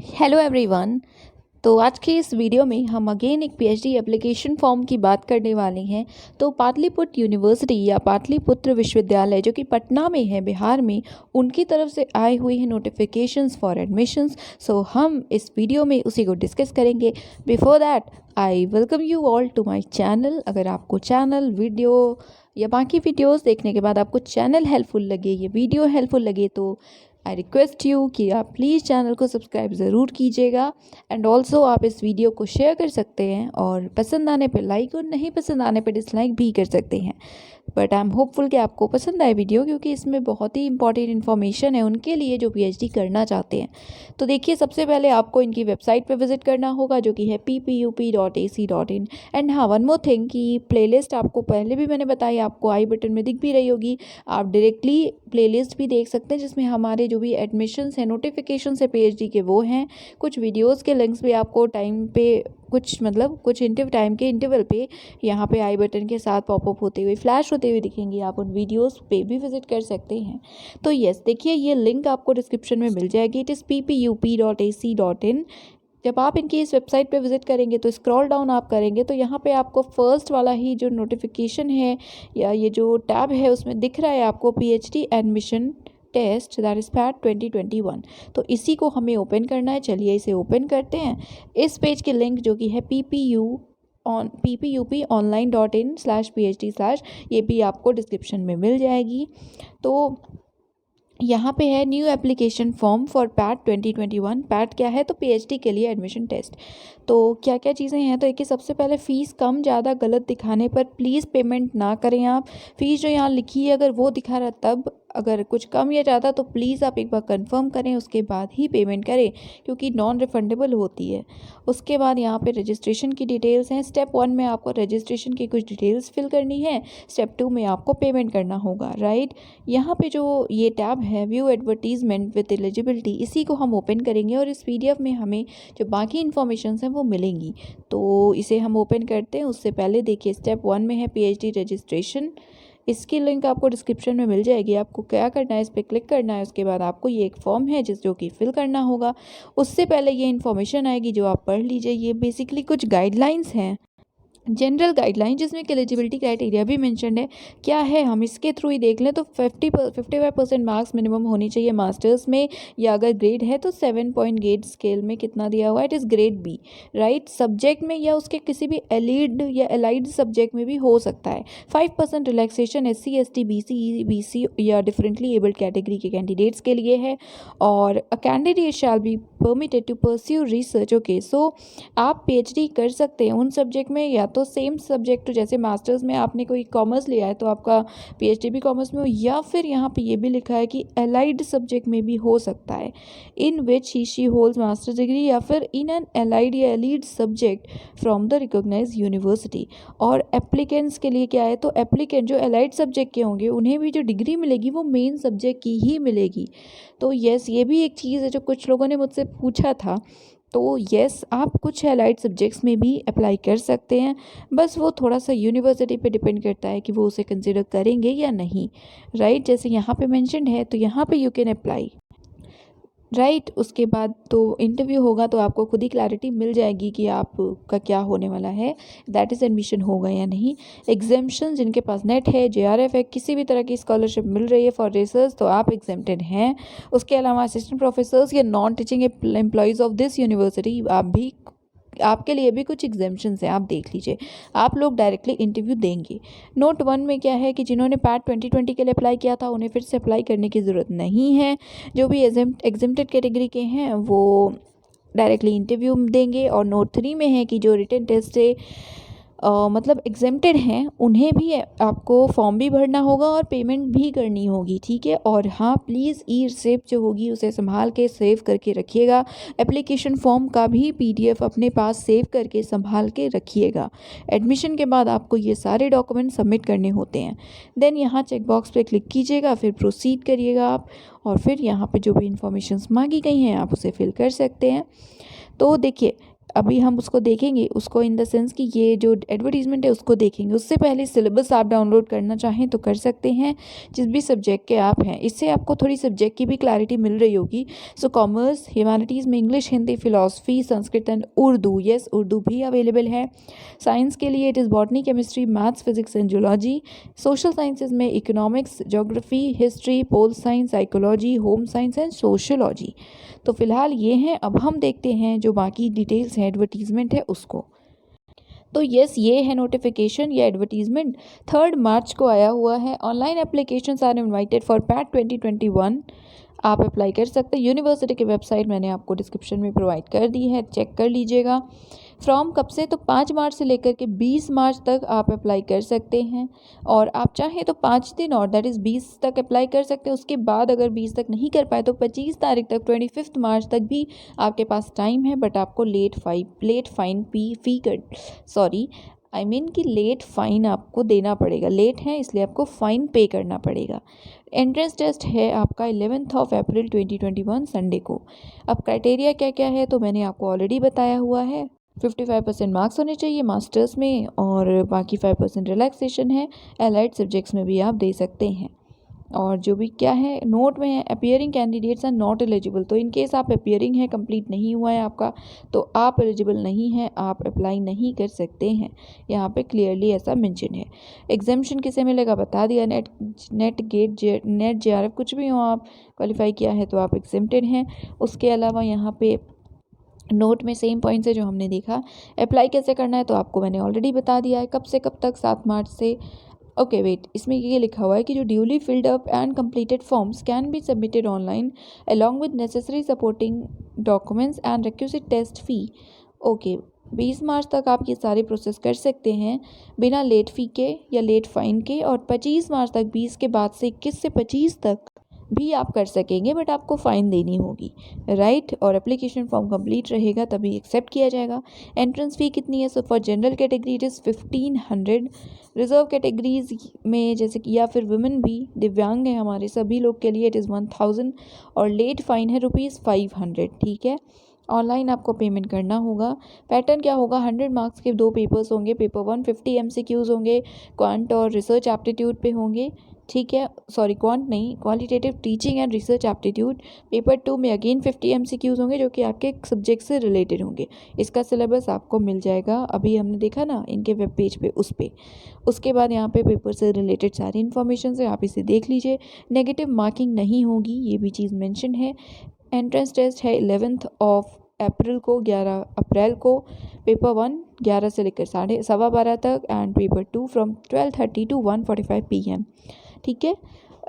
Hello everyone. तो आज के इस वीडियो में हम अगेन एक पीएचडी एप्लीकेशन फॉर्म की बात करने वाले हैं। तो पाटलिपुत्र यूनिवर्सिटी या पाटलिपुत्र विश्वविद्यालय जो कि पटना में है बिहार में, उनकी तरफ से आए हुए हैं नोटिफिकेशंस फॉर एडमिशंस। सो हम इस वीडियो में उसी को डिस्कस करेंगे। Before that I welcome you all to my channel. अगर आपको चैनल वीडियो या बाकी वीडियोस देखने के बाद आपको चैनल हेल्पफुल लगे, ये वीडियो हेल्पफुल लगे, तो आई रिक्वेस्ट यू कि आप प्लीज़ चैनल को सब्सक्राइब ज़रूर कीजिएगा। एंड ऑल्सो आप इस वीडियो को शेयर कर सकते हैं और पसंद आने पर लाइक और नहीं पसंद आने पर डिसलाइक भी कर सकते हैं। बट आई एम होपफुल कि आपको पसंद आए वीडियो, क्योंकि इसमें बहुत ही इंपॉर्टेंट इन्फॉर्मेशन है उनके लिए जो पीएचडी करना चाहते हैं। तो देखिए, सबसे पहले आपको इनकी वेबसाइट पर विजिट करना होगा जो कि है ppup.ac.in। एंड हाँ, वन मोर थिंग कि प्लेलिस्ट आपको पहले भी मैंने बताई, आपको आई बटन में दिख भी रही होगी। आप डायरेक्टली प्लेलिस्ट भी देख सकते हैं जिसमें हमारे जो भी एडमिशन्स हैं, नोटिफिकेशन है पीएचडी के, वो हैं। कुछ वीडियोज़ के लिंक्स भी आपको टाइम पे कुछ टाइम के इंटरवल पे यहाँ पे आई बटन के साथ पॉपअप होते हुए, फ्लैश होते हुए दिखेंगे। आप उन वीडियोस पे भी विजिट कर सकते हैं। तो यस, देखिए, ये लिंक आपको डिस्क्रिप्शन में मिल जाएगी। It is ppup.ac.in। जब आप इनकी इस वेबसाइट पे विजिट करेंगे तो स्क्रॉल डाउन आप करेंगे तो यहाँ पे आपको फर्स्ट वाला ही जो नोटिफिकेशन है या ये जो टैब है उसमें दिख रहा है आपको PhD admission test, that is PAT 2021। तो इसी को हमें ओपन करना है। चलिए इसे ओपन करते हैं। इस पेज की लिंक जो कि है ppuponline.in/phd/ ये भी आपको डिस्क्रिप्शन में मिल जाएगी। तो यहाँ पे है new application form for PAT 2021। PAT क्या है? तो पीएचडी के लिए एडमिशन टेस्ट। तो क्या क्या चीज़ें हैं? तो देखिए, सबसे पहले फ़ीस कम ज़्यादा गलत दिखाने पर प्लीज़ पेमेंट ना करें। आप फ़ीस जो यहाँ लिखी है अगर वो दिखा रहा तब, अगर कुछ कम या ज़्यादा तो प्लीज़ आप एक बार कंफर्म करें, उसके बाद ही पेमेंट करें, क्योंकि नॉन रिफंडेबल होती है। उसके बाद यहाँ पे रजिस्ट्रेशन की डिटेल्स हैं। स्टेप 1 में आपको रजिस्ट्रेशन की कुछ डिटेल्स फिल करनी है। स्टेप 2 में आपको पेमेंट करना होगा, राइट। यहाँ पे जो ये टैब है व्यू एडवर्टीजमेंट विद एलिजिबिलिटी, इसी को हम ओपन करेंगे और इस पीडीएफ में हमें जो बाकी इन्फॉर्मेशन हैं वो मिलेंगी। तो इसे हम ओपन करते हैं। उससे पहले देखिए, स्टेप 1 में है पीएचडी रजिस्ट्रेशन। इसकी लिंक आपको डिस्क्रिप्शन में मिल जाएगी। आपको क्या करना है, इस पर क्लिक करना है। उसके बाद आपको ये एक फॉर्म है जो कि फिल करना होगा। उससे पहले ये इन्फॉर्मेशन आएगी जो आप पढ़ लीजिए। ये बेसिकली कुछ गाइडलाइंस हैं, जनरल गाइडलाइन, जिसमें एलिजिबिलिटी क्राइटेरिया भी मेंशन है। क्या है, हम इसके थ्रू ही देख लें तो 55% मार्क्स मिनिमम होनी चाहिए मास्टर्स में, या अगर ग्रेड है तो 7 पॉइंट ग्रेड स्केल में कितना दिया हुआ है, it is grade B, right. Subject में या उसके किसी भी एलिड या एलाइड सब्जेक्ट में भी हो सकता है। 5% रिलैक्सेशन SC ST BC या डिफरेंटली एबल्ड कैटेगरी के कैंडिडेट्स के लिए है। और a candidate shall be permitted to pursue research. Okay, so आप पीएचडी कर सकते हैं उन सब्जेक्ट में, या तो सेम सब्जेक्ट, जैसे मास्टर्स में आपने कोई कॉमर्स लिया है तो आपका पीएचडी भी कॉमर्स में हो, या फिर यहाँ पे ये भी लिखा है कि एलाइड सब्जेक्ट में भी हो सकता है, in which he she holds master degree, या फिर in an allied or allied subject from the recognised university. और एप्लीकेंट्स के लिए क्या है, तो एप्लीकेंट जो एलाइड सब्जेक्ट के होंगे उन्हें भी जो डिग्री मिलेगी वो मेन सब्जेक्ट की ही मिलेगी। तो यस, ये भी एक चीज़ है जो कुछ लोगों ने मुझसे पूछा था। तो यस, आप कुछ एलाइड सब्जेक्ट्स में भी अप्लाई कर सकते हैं। बस वो थोड़ा सा यूनिवर्सिटी पे डिपेंड करता है कि वो उसे कंसिडर करेंगे या नहीं, राइट। जैसे यहाँ पे मेंशन्ड है तो यहाँ पे यू कैन अप्लाई, राइट। उसके बाद तो इंटरव्यू होगा तो आपको खुद ही क्लैरिटी मिल जाएगी कि आपका क्या होने वाला है, दैट इज़ एडमिशन होगा या नहीं। एग्जाम्पशन, जिनके पास नेट है, JRF है, किसी भी तरह की स्कॉलरशिप मिल रही है फॉर रिसर्च, तो आप एग्जेम्प्टेड हैं। उसके अलावा असिस्टेंट प्रोफेसर्स या non teaching employees of this university, आपके लिए भी कुछ एग्जाम्पशंस हैं, आप देख लीजिए। आप लोग डायरेक्टली इंटरव्यू देंगे। नोट 1 में क्या है कि जिन्होंने पैट 2020 के लिए अप्लाई किया था उन्हें फिर से अप्लाई करने की ज़रूरत नहीं है। जो भी एग्जेम्प्टेड कैटेगरी के हैं वो डायरेक्टली इंटरव्यू देंगे। और नोट 3 में है कि जो रिटन टेस्ट से मतलब एग्जेम्प्टेड हैं उन्हें भी आपको फॉर्म भी भरना होगा और पेमेंट भी करनी होगी, ठीक है। और हाँ, प्लीज़ रिसिप्ट जो होगी उसे संभाल के सेव करके रखिएगा। एप्लीकेशन फॉर्म का भी PDF अपने पास सेव करके संभाल के रखिएगा। एडमिशन के बाद आपको ये सारे डॉक्यूमेंट सबमिट करने होते हैं। देन यहाँ चेकबॉक्स पे क्लिक कीजिएगा, फिर प्रोसीड करिएगा आप, और फिर यहाँ पे जो भी इंफॉर्मेशन मांगी गई हैं आप उसे फिल कर सकते हैं। तो देखिए, अभी हम उसको देखेंगे, उसको इन द सेंस कि ये जो एडवर्टीज़मेंट है उसको देखेंगे। उससे पहले सिलेबस आप डाउनलोड करना चाहें तो कर सकते हैं, जिस भी सब्जेक्ट के आप हैं। इससे आपको थोड़ी सब्जेक्ट की भी क्लैरिटी मिल रही होगी। सो कॉमर्स, ह्यूमैनिटीज़ में English, Hindi, philosophy, Sanskrit and Urdu. Yes, Urdu भी अवेलेबल है। साइंस के लिए it is botany, chemistry, maths, physics and zoology. Social sciences में economics, geography, history, pol science, psychology, home science and sociology. तो फिलहाल ये हैं। अब हम देखते हैं जो बाकी डिटेल्स हैं, एडवर्टीज़मेंट है उसको। तो यस, ये है नोटिफिकेशन या एडवर्टीज़मेंट 3 मार्च को आया हुआ है। Online applications are invited for PAT 2021। आप अप्लाई कर सकते हैं। यूनिवर्सिटी की वेबसाइट मैंने आपको डिस्क्रिप्शन में प्रोवाइड कर दी है, चेक कर लीजिएगा। फ्रॉम कब से, तो 5 मार्च से लेकर के 20 मार्च तक आप अप्लाई कर सकते हैं। और आप चाहें तो 5 दिन और, दैट इज़ 20 तक अप्लाई कर सकते हैं। उसके बाद अगर 20 तक नहीं कर पाए तो 25 तारीख तक, 25 मार्च तक भी आपके पास टाइम है। बट आपको लेट फाइन फी कर सॉरी आई मीन कि लेट फ़ाइन आपको देना पड़ेगा। लेट है इसलिए आपको फ़ाइन पे करना पड़ेगा। एंट्रेंस टेस्ट है आपका 11 अप्रैल 2021 संडे को। अब क्राइटेरिया क्या क्या है तो मैंने आपको ऑलरेडी बताया हुआ है। 55% मार्क्स होने चाहिए मास्टर्स में, और बाकी 5% रिलैक्सेशन है। एलाइड सब्जेक्ट्स में भी आप दे सकते हैं। और जो भी क्या है नोट में है, appearing candidates are not eligible. तो इन केस आप अपियरिंग है, कंप्लीट नहीं हुआ है आपका, तो आप एलिजिबल नहीं हैं, आप अप्लाई नहीं कर सकते हैं। यहाँ पे क्लियरली ऐसा मेंशन है। एग्जामिशन किसे मिलेगा बता दिया, नेट JRF कुछ भी हो आप क्वालिफाई किया है तो आप एग्जेम्प्टेड हैं। उसके अलावा यहाँ पे नोट में सेम पॉइंट्स है जो हमने देखा। अप्लाई कैसे करना है तो आपको मैंने ऑलरेडी बता दिया है। कब से कब तक, 7 मार्च से। ओके वेट, इसमें ये लिखा हुआ है कि जो duly filled up and completed forms can be submitted online along with necessary supporting documents and requisite test fee. Okay, 20 March तक आप ये सारे प्रोसेस कर सकते हैं बिना लेट फ़ी के या लेट फ़ाइन के। और 25 मार्च तक, 20 के बाद से 21 से 25 तक भी आप कर सकेंगे, बट आपको फ़ाइन देनी होगी, राइट। और एप्लीकेशन फॉर्म कंप्लीट रहेगा तभी एक्सेप्ट किया जाएगा। एंट्रेंस फ़ी कितनी है, so for general category it is 1500। Reserve categories में जैसे कि या फिर वुमेन भी, दिव्यांग है हमारे सभी लोग के लिए, इट इज़ 1000। और लेट फ़ाइन है ₹500, ठीक है। ऑनलाइन आपको पेमेंट करना होगा। पैटर्न क्या होगा, 100 मार्क्स के 2 पेपर्स होंगे। पेपर 1 50 MCQs होंगे, क्वांट और रिसर्च एप्टीट्यूड पे होंगे, ठीक है। सॉरी, क्वांट नहीं, qualitative teaching and research aptitude. Paper 2 में अगेन 50 MCQs होंगे जो कि आपके सब्जेक्ट से रिलेटेड होंगे। इसका सिलेबस आपको मिल जाएगा, अभी हमने देखा ना इनके वेब पेज पे, उस पर। उसके बाद यहाँ पे पेपर से रिलेटेड सारी इन्फॉर्मेशन है, आप इसे देख लीजिए। नेगेटिव मार्किंग नहीं होगी, ये भी चीज़ मेंशन है। एंट्रेंस टेस्ट है 11 अप्रैल को, 11 अप्रैल को। पेपर 1 11 से लेकर 12:15 तक, and paper 2 from 12:30 to 1:45 PM, ठीक है।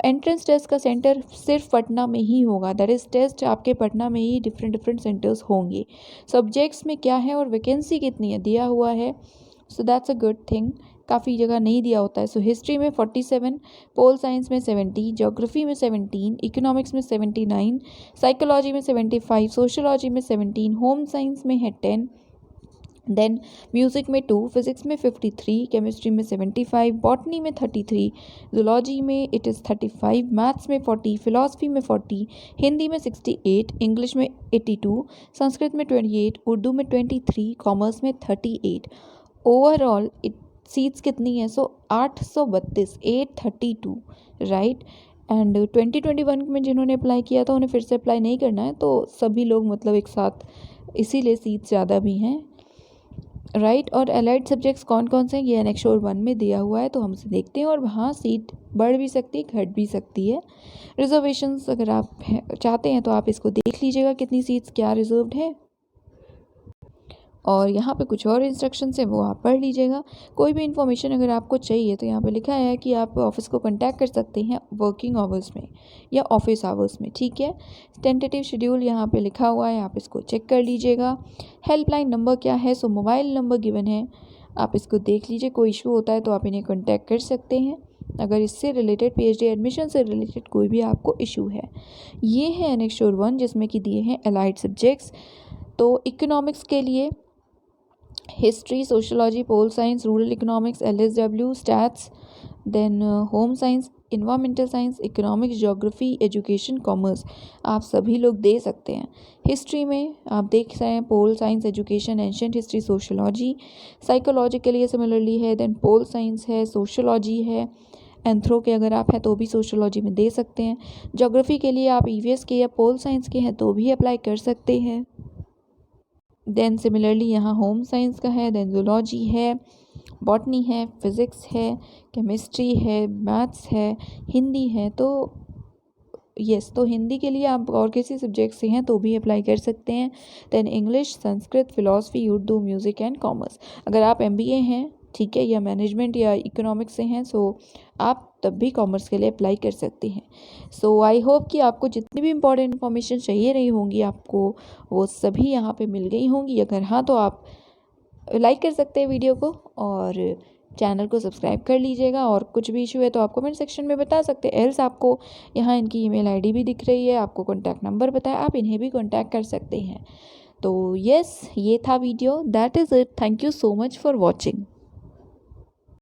एंट्रेंस टेस्ट का सेंटर सिर्फ पटना में ही होगा, दैट इज़ टेस्ट आपके पटना में ही डिफरेंट सेंटर्स होंगे। सब्जेक्ट्स में क्या है और वैकेंसी कितनी है दिया हुआ है, so that's a good thing. काफ़ी जगह नहीं दिया होता है। सो हिस्ट्री में 47, पोल साइंस में 70, ज्योग्राफी में 17, इकोनॉमिक्स में 79, साइकोलॉजी में 75, सोशोलॉजी में 17, होम साइंस में है 10, देन म्यूज़िक में 2, फिज़िक्स में 53, केमिस्ट्री में 75, बॉटनी में 33, जूलॉजी में इट इज़ 35, मैथ्स में 40, फिलॉसफी में 40, हिंदी में 68, इंग्लिश में 82, संस्कृत में 28, उर्दू में 23, कॉमर्स में 38। ओवरऑल सीट्स कितनी है, सो 832, 832, राइट। एंड 2021 में जिन्होंने अप्लाई किया था उन्हें फिर से अप्लाई नहीं करना है, तो सभी लोग मतलब एक साथ, इसीलिए सीट्स ज़्यादा भी हैं, राइट। और एलाइड सब्जेक्ट्स कौन कौन से हैं ये एनेक्सोर 1 में दिया हुआ है, तो हम उसे देखते हैं। और वहाँ सीट बढ़ भी सकती है, घट भी सकती है। रिजर्वेशंस अगर आप चाहते हैं तो आप इसको देख लीजिएगा कितनी सीट्स क्या रिजर्व्ड है। और यहाँ पे कुछ और इंस्ट्रक्शंस हैं वो आप पढ़ लीजिएगा। कोई भी इन्फॉर्मेशन अगर आपको चाहिए तो यहाँ पे लिखा है कि आप ऑफिस को कांटेक्ट कर सकते हैं वर्किंग आवर्स में या ऑफिस आवर्स में, ठीक है। टेंटेटिव शेड्यूल यहाँ पे लिखा हुआ है, आप इसको चेक कर लीजिएगा। हेल्पलाइन नंबर क्या है, सो मोबाइल नंबर गिवन है, आप इसको देख लीजिए। कोई इशू होता है तो आप इन्हें कॉन्टैक्ट कर सकते हैं अगर इससे रिलेटेड, PhD एडमिशन से रिलेटेड कोई भी आपको इशू है। ये है एनेक्सोर 1 जिसमें कि दिए हैं एलाइड सब्जेक्ट्स। तो इकोनॉमिक्स के लिए history, sociology, pol science, rural economics, LSW, stats, then home science, environmental science, economics, geography, education, commerce आप सभी लोग दे सकते हैं। हिस्ट्री में आप देख रहे हैं pol science, education, ancient history, sociology. Psychology के लिए सिमिलरली है, देन पोल साइंस है, सोशियोलॉजी है। एंथ्रो के अगर आप हैं तो भी सोशियोलॉजी में दे सकते हैं। ज्योग्राफी के लिए आप ईवीएस के या पोल साइंस के हैं तो भी अप्लाई कर सकते हैं। देन सिमिलरली यहाँ होम साइंस का है, देन जूलॉजी है, बॉटनी है, फिज़िक्स है, केमिस्ट्री है, मैथ्स है, हिंदी है। तो तो हिंदी के लिए आप और किसी सब्जेक्ट से हैं तो भी अप्लाई कर सकते हैं। Then English, Sanskrit, philosophy, Urdu, music and commerce. अगर आप एमबीए हैं, ठीक है, या मैनेजमेंट या इकोनॉमिक्स से हैं, सो आप तब भी कॉमर्स के लिए अप्लाई कर सकते हैं। सो आई होप कि आपको जितनी भी इंपॉर्टेंट इन्फॉर्मेशन चाहिए रही होंगी आपको वो सभी यहाँ पे मिल गई होंगी। अगर हाँ तो आप लाइक कर सकते हैं वीडियो को और चैनल को सब्सक्राइब कर लीजिएगा। और कुछ भी इशू है तो आप कमेंट सेक्शन में बता सकते हैं। एल्स आपको यहाँ इनकी ईमेल आईडी भी दिख रही है, आपको कॉन्टैक्ट नंबर बताया, आप इन्हें भी कॉन्टैक्ट कर सकते हैं। तो यस, ये था video. That is it. Thank you so much for watching.